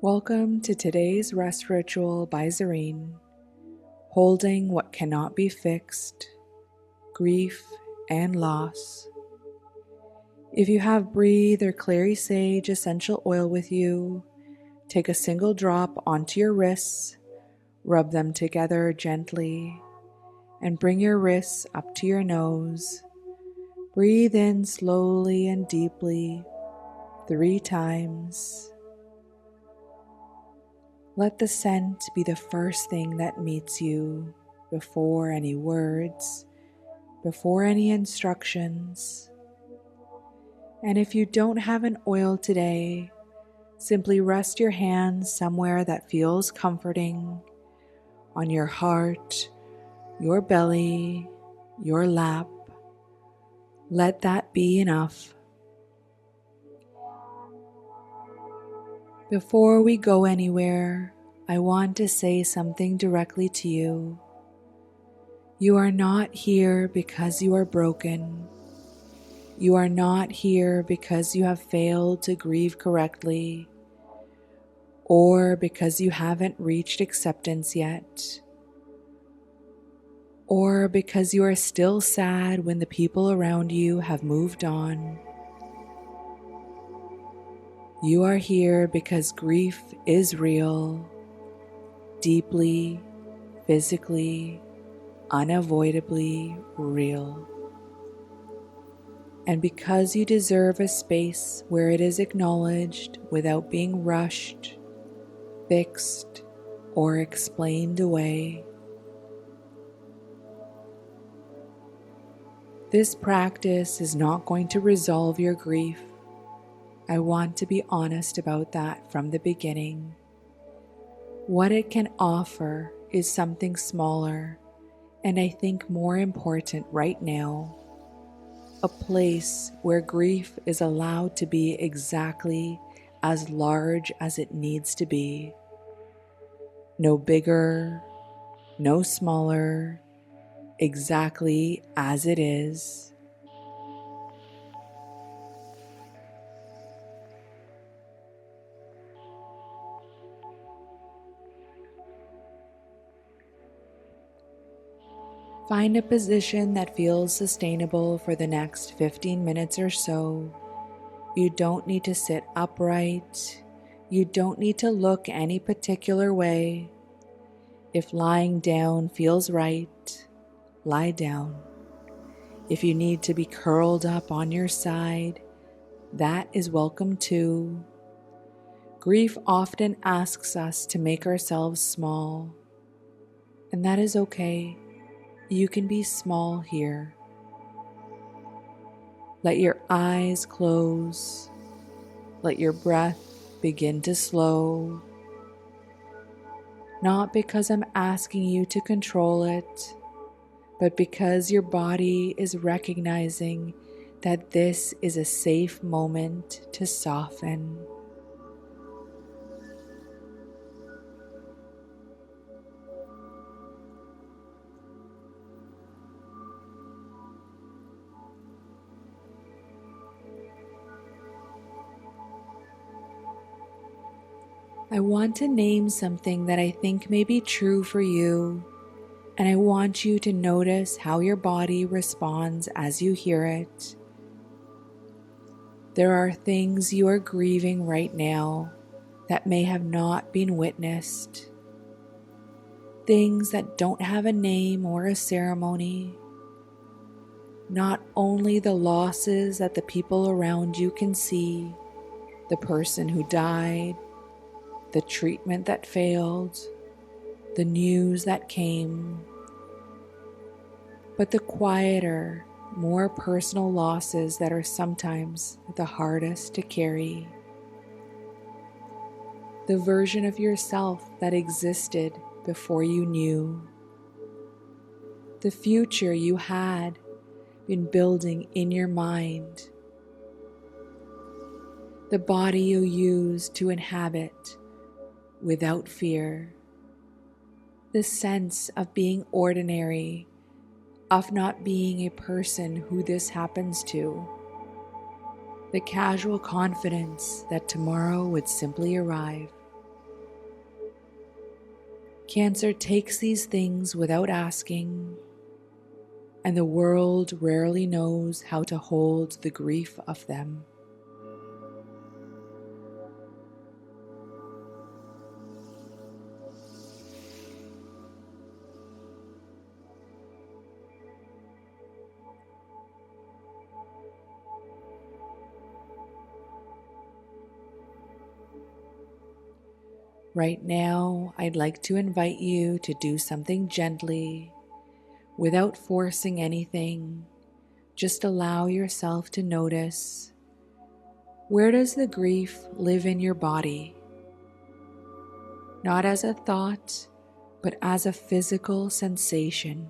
Welcome to today's rest ritual by Zarine, holding what cannot be fixed, grief and loss. If you have breathe or clary sage essential oil with you, take a single drop onto your wrists, rub them together gently, and bring your wrists up to your nose. Breathe in slowly and deeply 3 times. Let the scent be the first thing that meets you before any words, before any instructions. And if you don't have an oil today, simply rest your hands somewhere that feels comforting, on your heart, your belly, your lap. Let that be enough. Before we go anywhere, I want to say something directly to you. You are not here because you are broken. You are not here because you have failed to grieve correctly, or because you haven't reached acceptance yet, or because you are still sad when the people around you have moved on. You are here because grief is real, deeply, physically, unavoidably real. And because you deserve a space where it is acknowledged without being rushed, fixed, or explained away. This practice is not going to resolve your grief. I want to be honest about that from the beginning. What it can offer is something smaller, and I think more important right now. A place where grief is allowed to be exactly as large as it needs to be. No bigger, no smaller, exactly as it is. Find a position that feels sustainable for the next 15 minutes or so. You don't need to sit upright. You don't need to look any particular way. If lying down feels right, lie down. If you need to be curled up on your side, that is welcome too. Grief often asks us to make ourselves small, and that is okay. You can be small here. Let your eyes close. Let your breath begin to slow. Not because I'm asking you to control it, but because your body is recognizing that this is a safe moment to soften. I want to name something that I think may be true for you, and I want you to notice how your body responds as you hear it. There are things you are grieving right now that may have not been witnessed. Things that don't have a name or a ceremony. Not only the losses that the people around you can see, the person who died, the treatment that failed, the news that came, but the quieter, more personal losses that are sometimes the hardest to carry. The version of yourself that existed before you knew. The future you had been building in your mind. The body you used to inhabit without fear. The sense of being ordinary, of not being a person who this happens to. The casual confidence that tomorrow would simply arrive. Cancer takes these things without asking, and the world rarely knows how to hold the grief of them. Right now, I'd like to invite you to do something gently, without forcing anything. Just allow yourself to notice, where does the grief live in your body? Not as a thought, but as a physical sensation.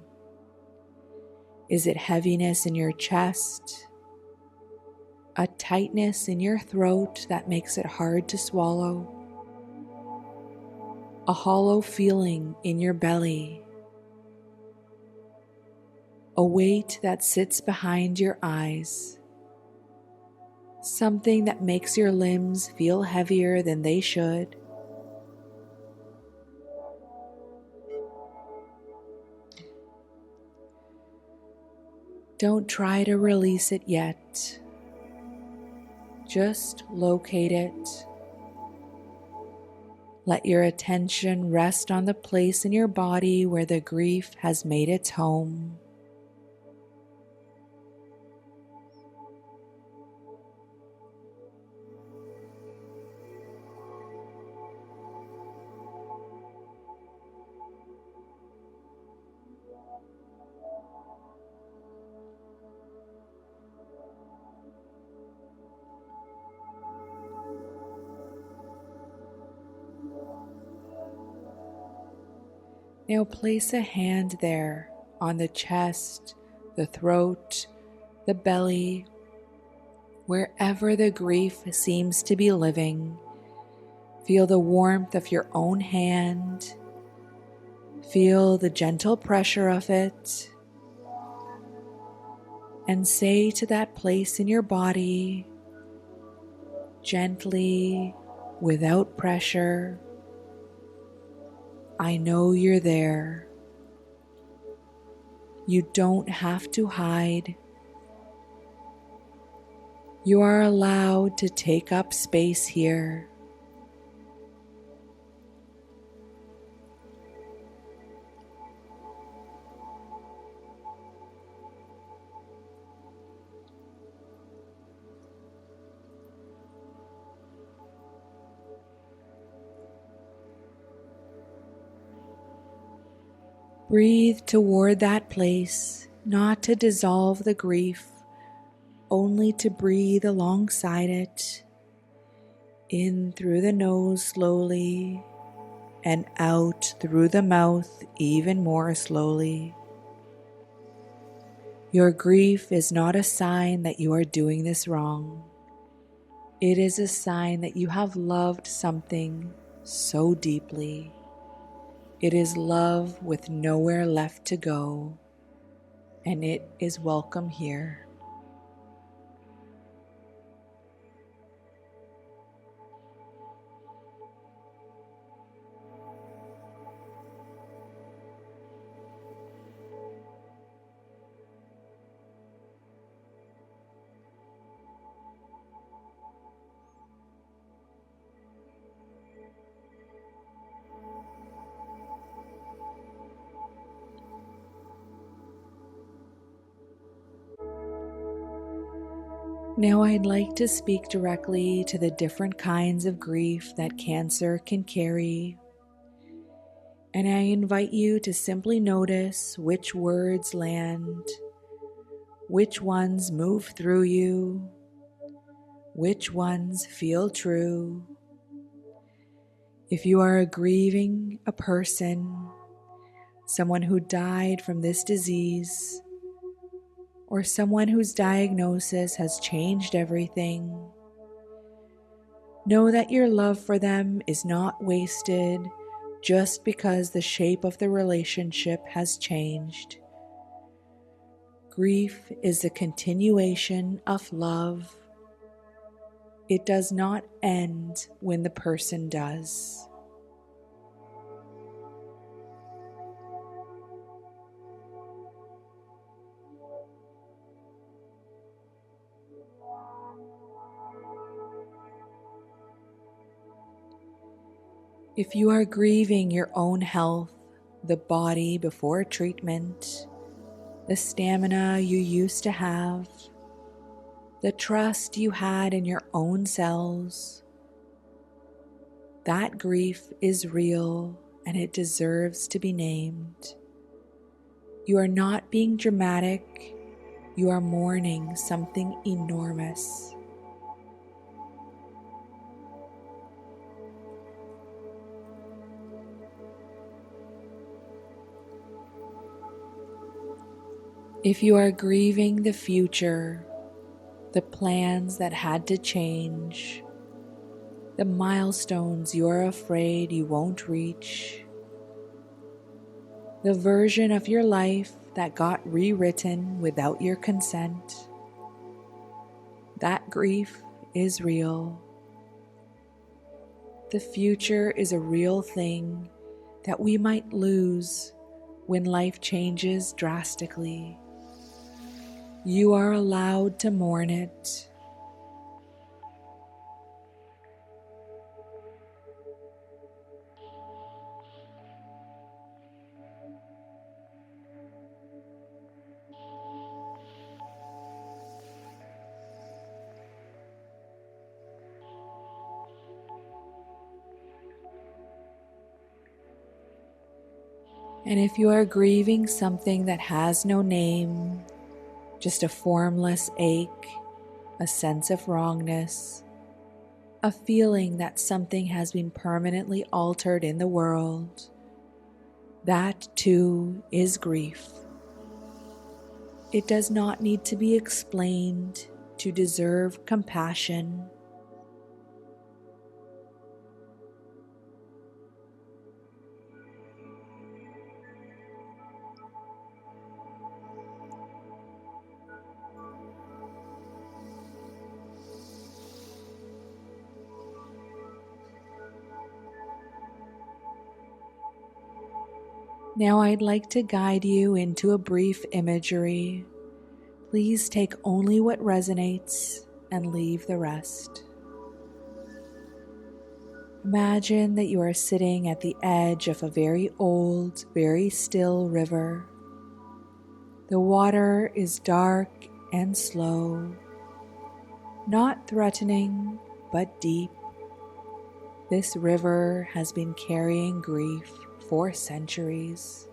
Is it heaviness in your chest? A tightness in your throat that makes it hard to swallow? A hollow feeling in your belly? A weight that sits behind your eyes? Something that makes your limbs feel heavier than they should? Don't try to release it yet. Just locate it. Let your attention rest on the place in your body where the grief has made its home. Now place a hand there on the chest, the throat, the belly, wherever the grief seems to be living. Feel the warmth of your own hand. Feel the gentle pressure of it. And say to that place in your body, gently, without pressure, I know you're there. You don't have to hide. You are allowed to take up space here. Breathe toward that place, not to dissolve the grief, only to breathe alongside it, in through the nose slowly, and out through the mouth even more slowly. Your grief is not a sign that you are doing this wrong. It is a sign that you have loved something so deeply. It is love with nowhere left to go, and it is welcome here. Now I'd like to speak directly to the different kinds of grief that cancer can carry. And I invite you to simply notice which words land, which ones move through you, which ones feel true. If you are grieving a person, someone who died from this disease, or someone whose diagnosis has changed everything, know that your love for them is not wasted just because the shape of the relationship has changed. Grief is a continuation of love. It does not end when the person does. If you are grieving your own health, the body before treatment, the stamina you used to have, the trust you had in your own cells, that grief is real and it deserves to be named. You are not being dramatic, you are mourning something enormous. If you are grieving the future, the plans that had to change, the milestones you are afraid you won't reach, the version of your life that got rewritten without your consent, that grief is real. The future is a real thing that we might lose when life changes drastically. You are allowed to mourn it. And if you are grieving something that has no name, just a formless ache, a sense of wrongness, a feeling that something has been permanently altered in the world, that too is grief. It does not need to be explained to deserve compassion. Now I'd like to guide you into a brief imagery. Please take only what resonates and leave the rest. Imagine that you are sitting at the edge of a very old, very still river. The water is dark and slow, not threatening, but deep. This river has been carrying grief for centuries.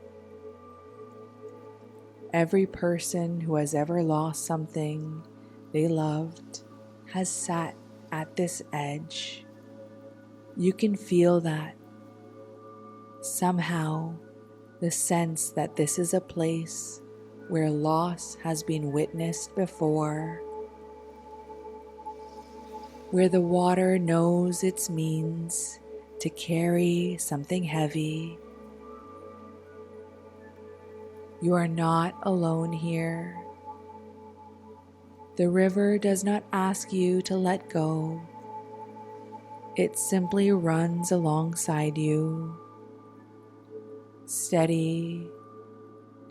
Every person who has ever lost something they loved has sat at this edge. You can feel that. Somehow, the sense that this is a place where loss has been witnessed before, where the water knows its means to carry something heavy. You are not alone here. The river does not ask you to let go. It simply runs alongside you, steady,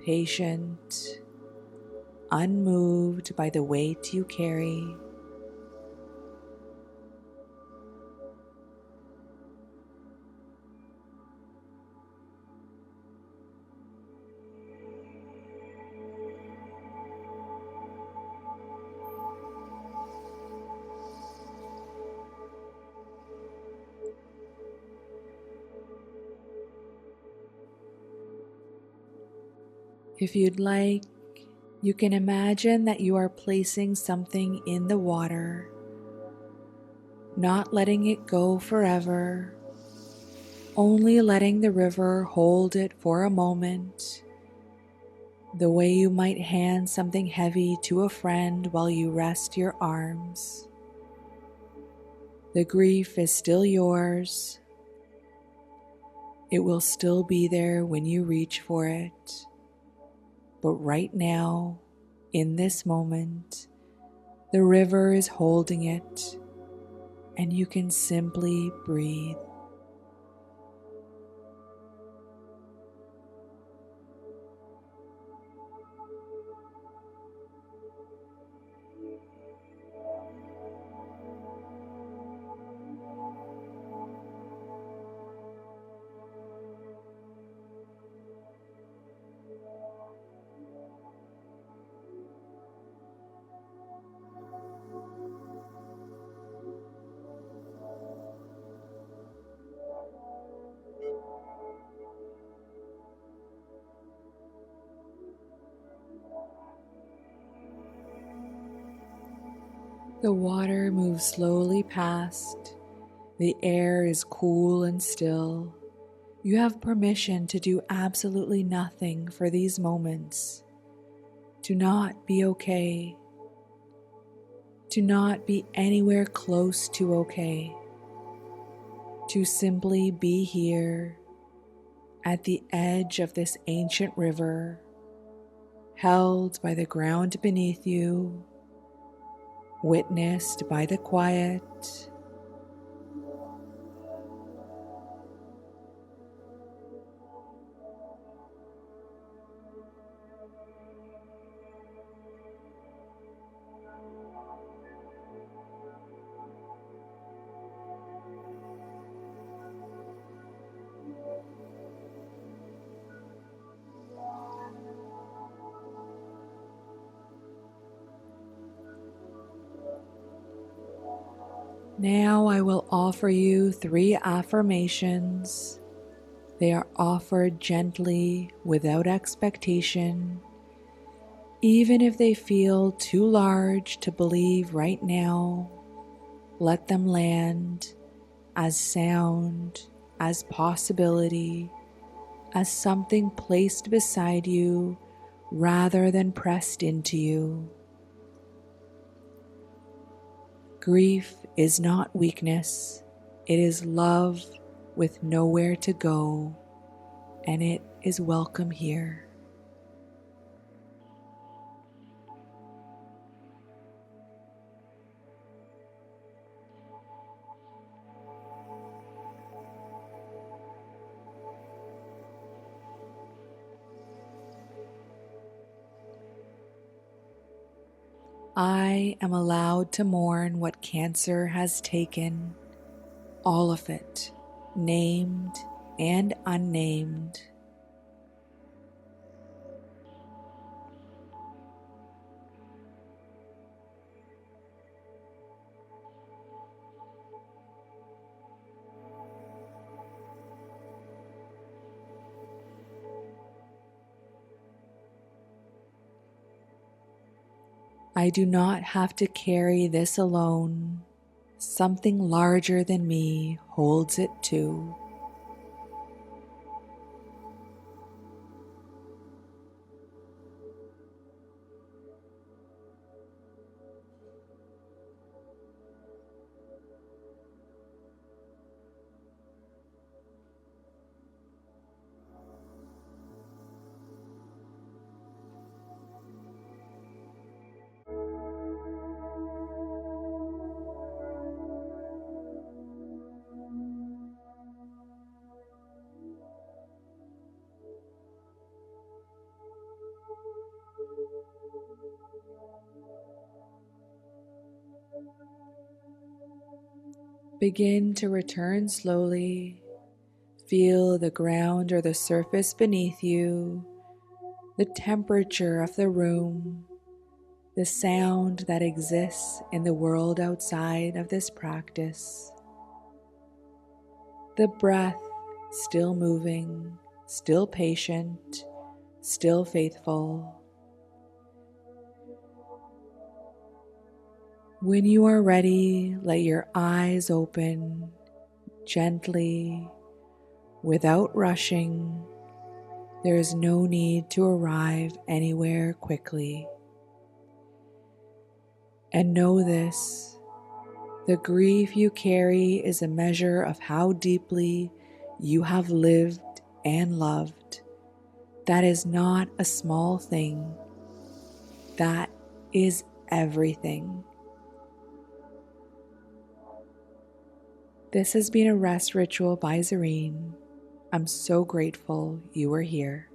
patient, unmoved by the weight you carry. If you'd like, you can imagine that you are placing something in the water, not letting it go forever, only letting the river hold it for a moment, the way you might hand something heavy to a friend while you rest your arms. The grief is still yours. It will still be there when you reach for it. But right now, in this moment, the river is holding it, and you can simply breathe. The water moves slowly past. The air is cool and still. You have permission to do absolutely nothing for these moments. To not be okay. To not be anywhere close to okay. To simply be here at the edge of this ancient river, held by the ground beneath you, witnessed by the quiet. Now I will offer you 3 affirmations. They are offered gently, without expectation. Even if they feel too large to believe right now, let them land as sound, as possibility, as something placed beside you rather than pressed into you. Grief is not weakness, it is love with nowhere to go, and it is welcome here. I am allowed to mourn what cancer has taken, all of it, named and unnamed. I do not have to carry this alone. Something larger than me holds it too. Begin to return slowly. Feel the ground or the surface beneath you, the temperature of the room, the sound that exists in the world outside of this practice. The breath still moving, still patient, still faithful. When you are ready, let your eyes open gently, without rushing. There is no need to arrive anywhere quickly. And know this, the grief you carry is a measure of how deeply you have lived and loved. That is not a small thing. That is everything. This has been a rest ritual by Zarine. I'm so grateful you were here.